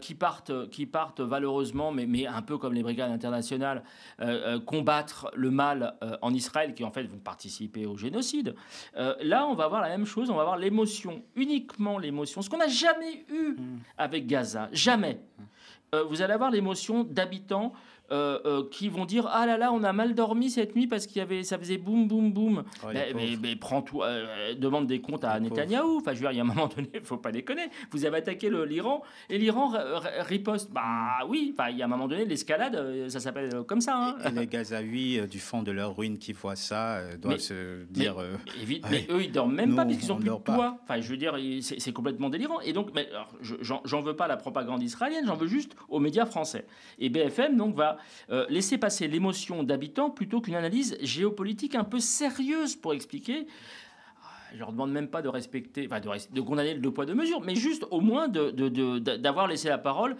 qui partent valeureusement, mais un peu comme les brigades internationales, combattre le mal en Israël, qui en fait vont participer au génocide. Là, on va avoir la même chose, on va avoir l'émotion, uniquement l'émotion, ce qu'on n'a jamais eu avec Gaza, jamais. Vous allez avoir l'émotion d'habitants qui vont dire ah là là, on a mal dormi cette nuit parce ça faisait boum boum boum. Oh, mais prends-toi, demande des comptes à Netanyahou. Enfin, je veux dire, il y a un moment donné, faut pas déconner. Vous avez attaqué l'Iran et l'Iran riposte. Bah oui, enfin, il y a un moment donné, l'escalade, ça s'appelle comme ça. Hein. Et les Gazaouis, du fond de leur ruine, qui voient ça, doivent se dire. Mais eux, ils dorment même pas parce qu'ils ont plus de toit. Enfin, je veux dire, c'est complètement délirant. Et donc, j'en veux pas à la propagande israélienne, j'en veux juste aux médias français. Et BFM donc va laisser passer l'émotion d'habitants plutôt qu'une analyse géopolitique un peu sérieuse pour expliquer. Je leur demande même pas de respecter, de condamner le deux poids deux mesures, mais juste au moins d'avoir laissé la parole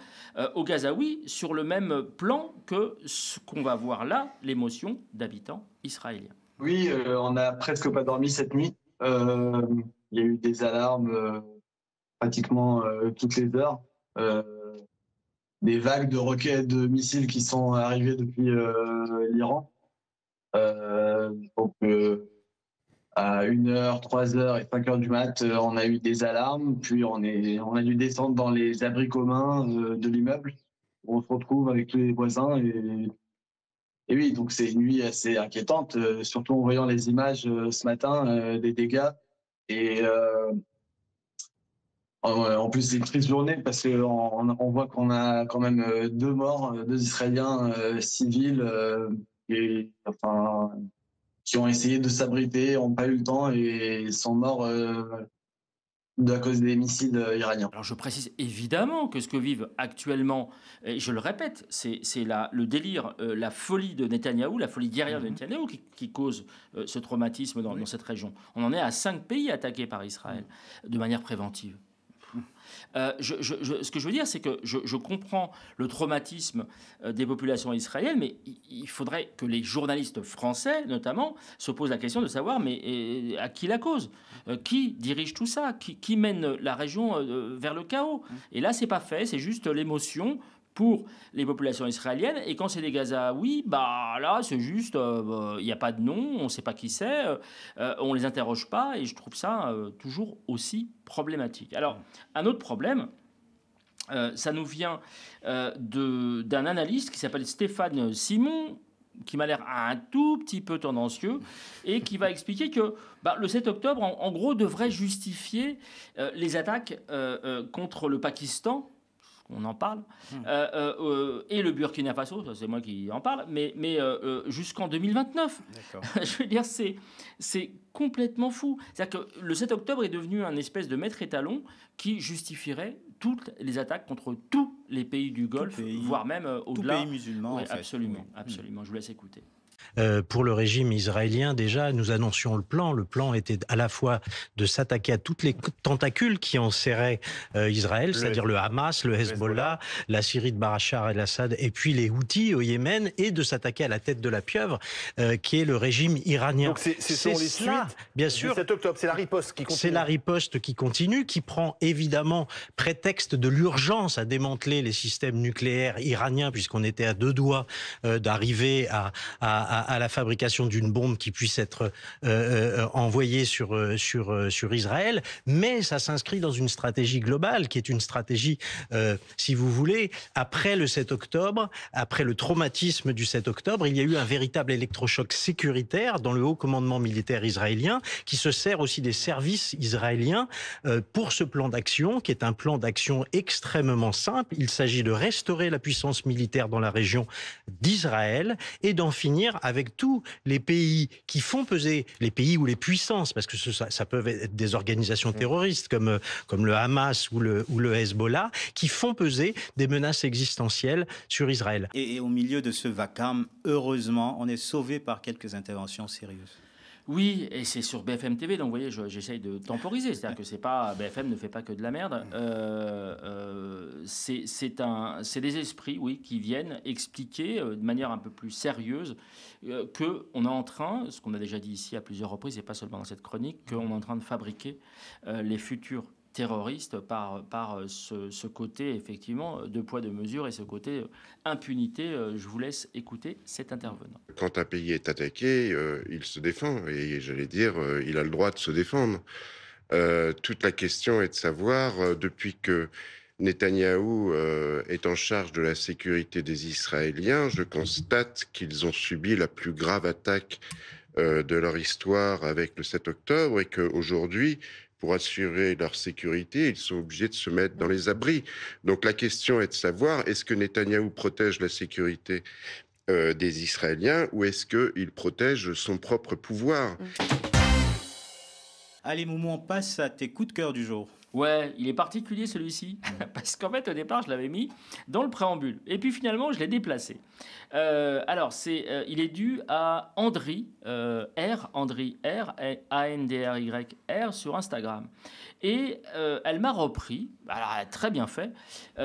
aux Gazaouis sur le même plan que ce qu'on va voir là, l'émotion d'habitants israéliens. Oui, on n'a presque pas dormi cette nuit. Il y a eu des alarmes pratiquement toutes les heures. Des vagues de roquettes, de missiles qui sont arrivés depuis l'Iran. Donc, à 1h, 3h et 5h du mat, on a eu des alarmes. Puis, on a dû descendre dans les abris communs de l'immeuble, où on se retrouve avec tous les voisins. Et oui, donc c'est une nuit assez inquiétante, surtout en voyant les images ce matin des dégâts. Et en plus, c'est une triste journée parce qu'on voit qu'on a quand même 2 morts, 2 Israéliens civils qui ont essayé de s'abriter, n'ont pas eu le temps et sont morts à cause des missiles iraniens. Alors je précise évidemment que ce que vivent actuellement, et je le répète, c'est le délire, la folie de Netanyahou, la folie guerrière de Netanyahou qui cause ce traumatisme dans cette région. On en est à 5 pays attaqués par Israël de manière préventive. Ce que je veux dire, c'est que je comprends le traumatisme des populations israéliennes, mais il faudrait que les journalistes français, notamment, se posent la question de savoir mais à qui la cause, qui dirige tout ça, qui mène la région vers le chaos. Et là, c'est pas fait, c'est juste l'émotion pour les populations israéliennes. Et quand c'est des Gazaouis, là, c'est juste, il n'y a pas de nom, on ne sait pas qui c'est, on ne les interroge pas, et je trouve ça toujours aussi problématique. Alors, un autre problème, ça nous vient d'un analyste qui s'appelle Stéphane Simon, qui m'a l'air un tout petit peu tendancieux, et qui va expliquer que le 7 octobre, en gros, devrait justifier les attaques contre le Pakistan, on en parle, et le Burkina Faso, c'est moi qui en parle, mais jusqu'en 2029. Je veux dire, c'est complètement fou. C'est-à-dire que le 7 octobre est devenu un espèce de maître étalon qui justifierait toutes les attaques contre tous les pays du Golfe, voire même au-delà. Tous pays musulmans, oui, en fait. Absolument, absolument. Je vous laisse écouter. Pour le régime israélien, déjà, nous annoncions le plan. Le plan était à la fois de s'attaquer à toutes les tentacules qui enserraient Israël, c'est-à-dire le Hamas, le Hezbollah, la Syrie de Bachar el-Assad, et puis les Houthis au Yémen, et de s'attaquer à la tête de la pieuvre, qui est le régime iranien. Donc c'est les cela, suites bien du sûr. 7 octobre, c'est la riposte qui continue. C'est la riposte qui continue, qui prend évidemment prétexte de l'urgence à démanteler les systèmes nucléaires iraniens, puisqu'on était à 2 doigts d'arriver à la fabrication d'une bombe qui puisse être envoyée sur Israël, mais ça s'inscrit dans une stratégie globale, qui est une stratégie, si vous voulez, après le 7 octobre, après le traumatisme du 7 octobre, il y a eu un véritable électrochoc sécuritaire dans le haut commandement militaire israélien, qui se sert aussi des services israéliens pour ce plan d'action, qui est un plan d'action extrêmement simple. Il s'agit de restaurer la puissance militaire dans la région d'Israël et d'en finir avec tous les pays qui font peser, les pays ou les puissances, parce que ça peut être des organisations terroristes comme le Hamas ou le Hezbollah, qui font peser des menaces existentielles sur Israël. Et au milieu de ce vacarme, heureusement, on est sauvé par quelques interventions sérieuses. Oui, et c'est sur BFM TV, donc vous voyez, j'essaye de temporiser, c'est-à-dire que c'est pas BFM ne fait pas que de la merde. C'est des esprits, oui, qui viennent expliquer de manière un peu plus sérieuse que on est en train, ce qu'on a déjà dit ici à plusieurs reprises, et pas seulement dans cette chronique, qu'on est en train de fabriquer les futurs terroristes par ce côté effectivement de poids de mesure et ce côté impunité. Je vous laisse écouter cet intervenant. Quand un pays est attaqué, il se défend et j'allais dire il a le droit de se défendre. Toute la question est de savoir depuis que Netanyahou est en charge de la sécurité des Israéliens, je constate qu'ils ont subi la plus grave attaque de leur histoire avec le 7 octobre et qu'aujourd'hui, pour assurer leur sécurité, ils sont obligés de se mettre dans les abris. Donc la question est de savoir, est-ce que Netanyahou protège la sécurité des Israéliens ou est-ce qu'il protège son propre pouvoir ? Allez Moumou, on passe à tes coups de cœur du jour. Ouais, il est particulier celui-ci, parce qu'en fait au départ je l'avais mis dans le préambule, et puis finalement je l'ai déplacé. Alors il est dû à Andry, Andry R, A-N-D-R-Y-R sur Instagram. Et elle m'a repris, alors elle a très bien fait,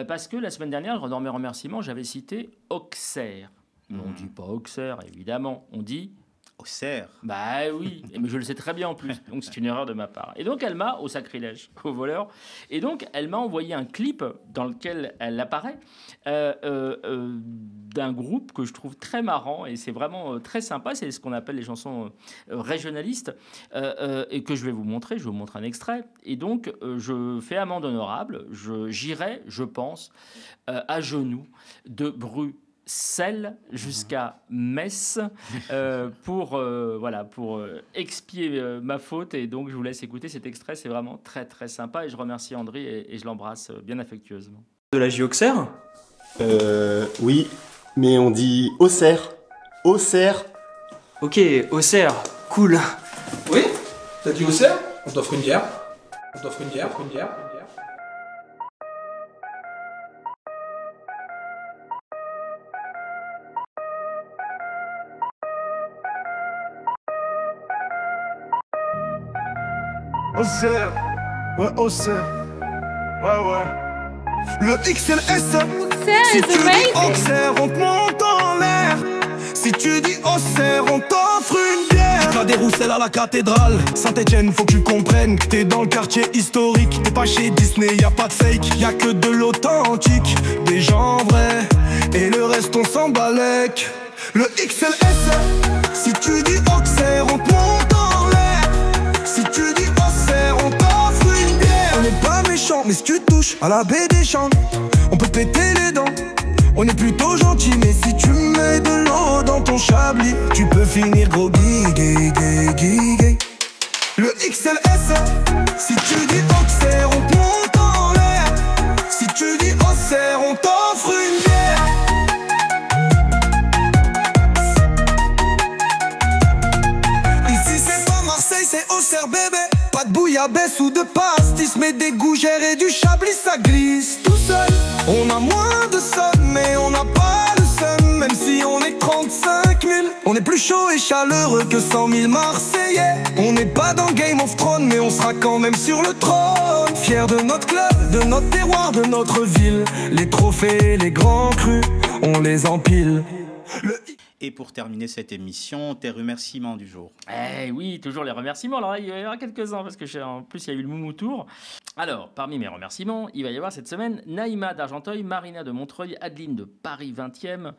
parce que la semaine dernière, dans mes remerciements, j'avais cité Auxerre. On ne dit pas Auxerre, évidemment, on dit... Auxerre. Bah oui, mais je le sais très bien en plus, donc c'est une erreur de ma part. Et donc elle m'a, au sacrilège, au voleur, et donc elle m'a envoyé un clip dans lequel elle apparaît d'un groupe que je trouve très marrant, et c'est vraiment très sympa, c'est ce qu'on appelle les chansons régionalistes, et que je vais vous montrer, je vous montre un extrait, et donc je fais amende honorable, j'irai, je pense, à genoux de Bruxelles jusqu'à Metz pour expier ma faute, et donc je vous laisse écouter cet extrait, c'est vraiment très très sympa et je remercie André et je l'embrasse bien affectueusement. De la Auxerre ? Oui, mais on dit Auxerre. Auxerre. Ok, Auxerre, cool. Oui ? T'as dit Auxerre ? On t'offre une bière. On t'offre une bière, une bière. Auxerre, ouais, Auxerre, ouais. Le XLS, si tu dis Auxerre, on te monte en l'air. Si tu dis Auxerre, on t'offre une bière. T'as des rousselles à la cathédrale, Saint-Etienne, faut que tu comprennes que t'es dans le quartier historique. T'es pas chez Disney, y a pas de fake, y a que de l'authentique, des gens vrais, et le reste on s'en balèque. Le XLS, si tu dis Auxerre, on te monte en l'air. Si tu dis Auxerre, on t'offre une bière. On n'est pas méchant, mais si tu touches à la baie des Champs, on peut péter les dents. On est plutôt gentil, mais si tu mets de l'eau dans ton chablis, tu peux finir groggy, gay. Le XLS, si tu dis Auxerre, on te monte en l'air. Si tu dis Auxerre, Auxerre, on t'offre une bière. Ici c'est pas Marseille, c'est Auxerre bébé. Pas de bouillabaisse ou de pastis, mais des gougères et du chablis, ça glisse tout seul. On a moins de somme, mais on n'a pas de somme. Même si on est 35 000, on est plus chaud et chaleureux que 100 000 Marseillais. On n'est pas dans Game of Thrones, mais on sera quand même sur le trône. Fiers de notre club, de notre terroir, de notre ville. Les trophées, les grands crus, on les empile. Et pour terminer cette émission, tes remerciements du jour. Eh oui, toujours les remerciements. Alors là, il y en aura quelques-uns parce que en plus, il y a eu le Moumou Tour. Alors, parmi mes remerciements, il va y avoir cette semaine Naïma d'Argenteuil, Marina de Montreuil, Adeline de Paris 20e,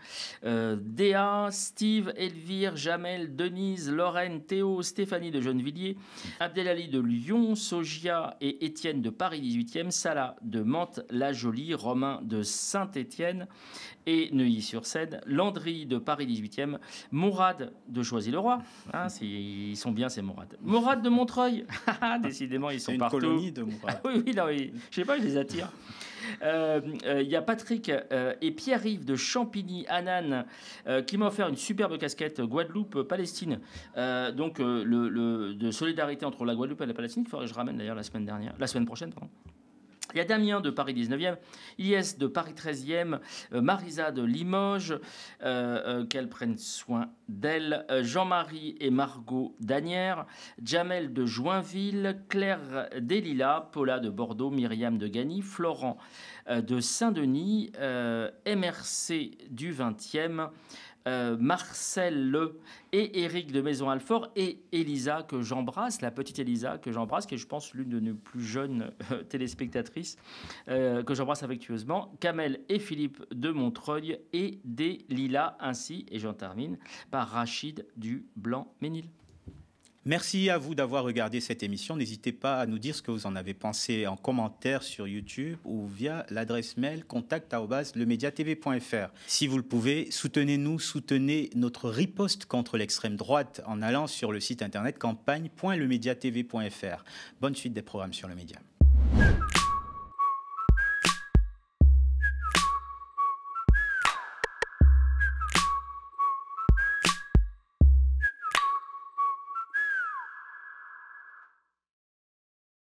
Déa, Steve, Elvire, Jamel, Denise, Lorraine, Théo, Stéphanie de Gennevilliers, Abdelali de Lyon, Sogia et Étienne de Paris 18e, Salah de Mantes-la-Jolie, Romain de Saint-Étienne et Neuilly-sur-Seine, Landry de Paris 18e, Mourad de Choisy-le-Roi, hein, ils sont bien ces Mourad. Mourad de Montreuil, décidément ils sont partout. C'est une colonie de Mourad. Oui, non, oui, je sais pas, je les attire. Il y a Patrick et Pierre-Yves de Champigny-Anan qui m'ont offert une superbe casquette Guadeloupe-Palestine. Donc de solidarité entre la Guadeloupe et la Palestine, il faudrait que je ramène d'ailleurs la semaine prochaine. Pardon. Il y a Damien de Paris 19e, Ilyes de Paris 13e, Marisa de Limoges, qu'elle prenne soin d'elle, Jean-Marie et Margot d'Anières, Jamel de Joinville, Claire Delila, Paula de Bordeaux, Myriam de Gagny, Florent de Saint-Denis, MRC du 20e, Marcel Le et Éric de Maison-Alfort et Elisa que j'embrasse, la petite Elisa que j'embrasse, qui est je pense l'une de nos plus jeunes téléspectatrices, que j'embrasse affectueusement, Kamel et Philippe de Montreuil et des Lilas ainsi, et j'en termine par Rachid du Blanc-Ménil. Merci à vous d'avoir regardé cette émission. N'hésitez pas à nous dire ce que vous en avez pensé en commentaire sur YouTube ou via l'adresse mail contact@lemediatv.fr. Si vous le pouvez, soutenez-nous, soutenez notre riposte contre l'extrême droite en allant sur le site internet campagne.lemediatv.fr. Bonne suite des programmes sur le média.